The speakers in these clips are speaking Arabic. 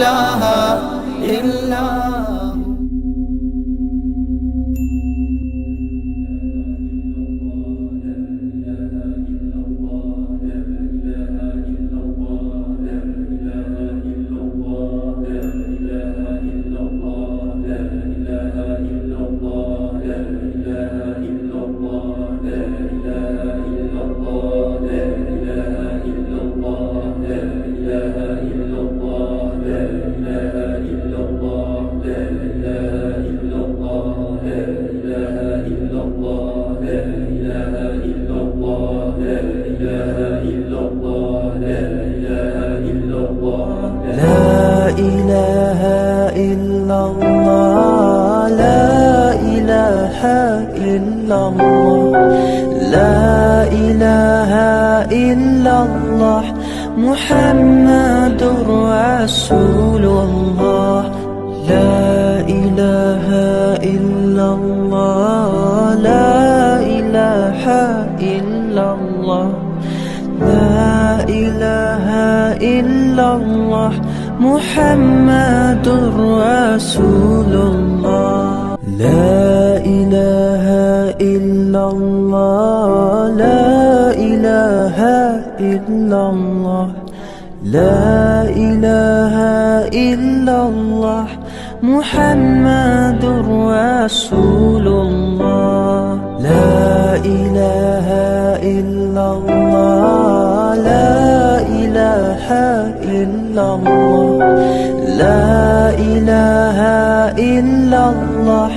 ইলাহা ইল্লাল্লাহ। لا إله إلا الله محمد رسول الله. لا إله إلا الله لا إله إلا الله لا إله إلا الله محمد رسول الله. لا إله إلا الله لا إله إلا الله لا إله إلا الله محمد رسول الله. لا إله إلا الله لا إله إلا الله لا إله إلا الله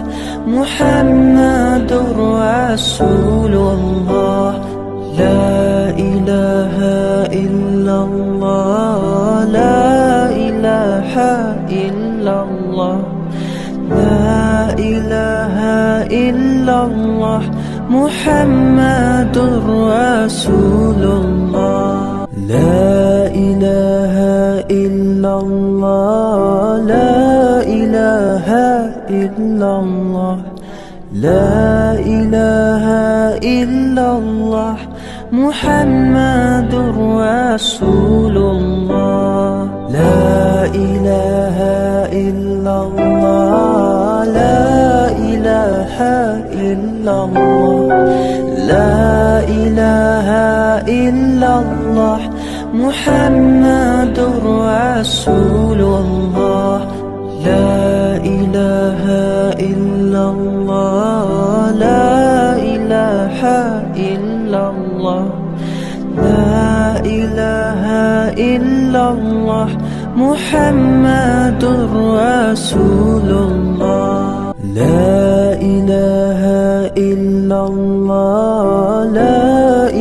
محمد رسول الله. لا إله إلا الله لا إله إلا الله لا إله إلا الله محمد رسول الله. لا إله إلا الله لا إله إلا الله لا إله إلا الله محمد رسول الله. لا إله إلا الله لا إله إلا الله لا إله إلا الله محمد رسول الله. لا إله إلا الله لا إله إلا الله لا إله إلا الله محمد رسول الله. لا إله إلا الله لا إله إلا الله لا إله إلا الله محمد رسول الله. لا إله إلا الله لا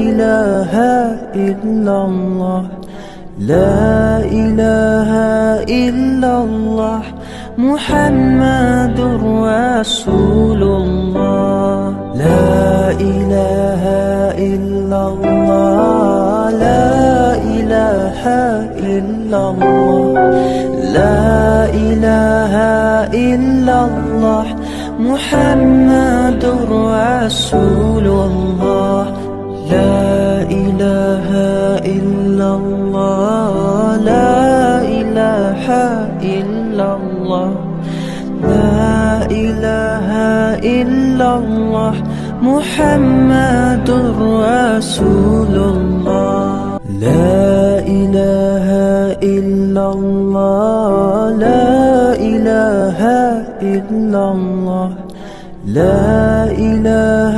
إله إلا الله لا إله إلا الله محمد رسول الله. لا إله إلا الله لا إله إلا الله لا إله إلا الله محمد رسول الله. لا إله إلا الله لا إله إلا الله لا إله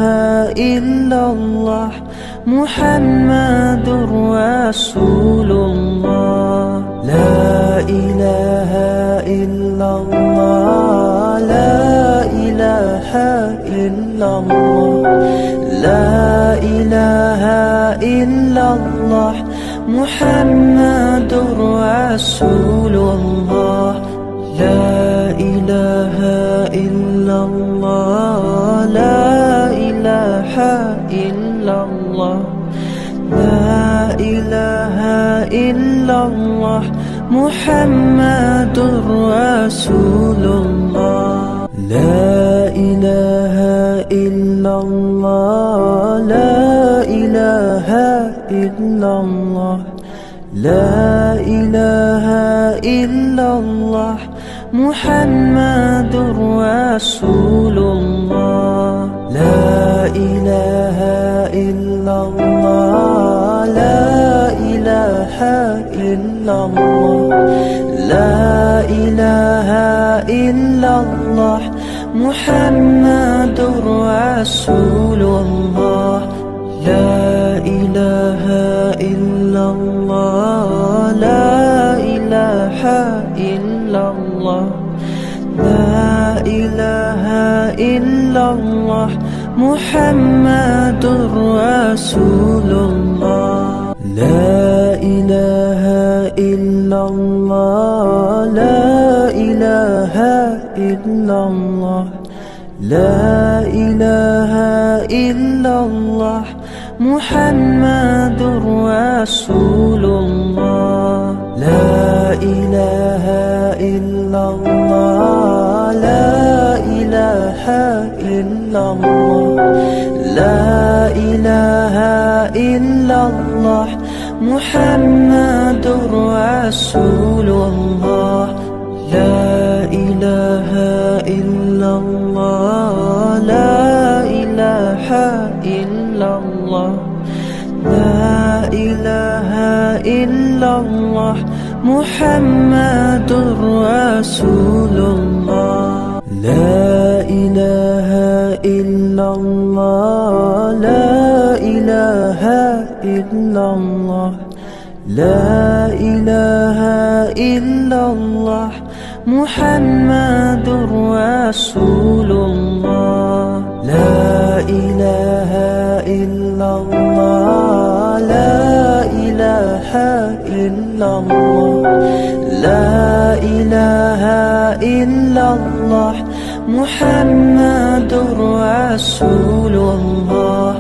إلا الله محمد رسول الله. لا إله إلا الله لا إله إلا الله لا إله إلا الله محمد رسول الله. لا إله إلا الله لا إله إلا الله لا إله إلا الله محمد رسول الله. لا إله إلا الله لا إله إلا الله لا إله إلا الله محمد رسول الله لا إله إلا الله لا إله إلا الله لا إله إلا الله محمد رسول الله لا إله إلا الله لا إله إلا الله لا إله إلا الله محمد رسول الله لا إله إلا الله لا إله إلا الله لا إله إلا الله محمد رسول الله لا إله إلا الله لا إله إلا الله لا إله إلا الله محمد رسول الله لا إله إلا الله لا إله إلا الله لا إله إلا الله محمد رسول الله لا إله إلا الله لا إله إلا الله لا إله إلا الله محمد رسول الله لا إله إلا الله لا إله إلا الله لا إله إلا الله محمد رسول الله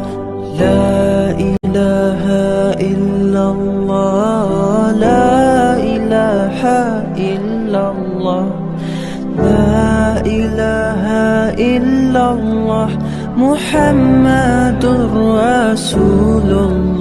لا إله إلا الله لا إله إلا الله لا إله إلا الله محمد رسول الله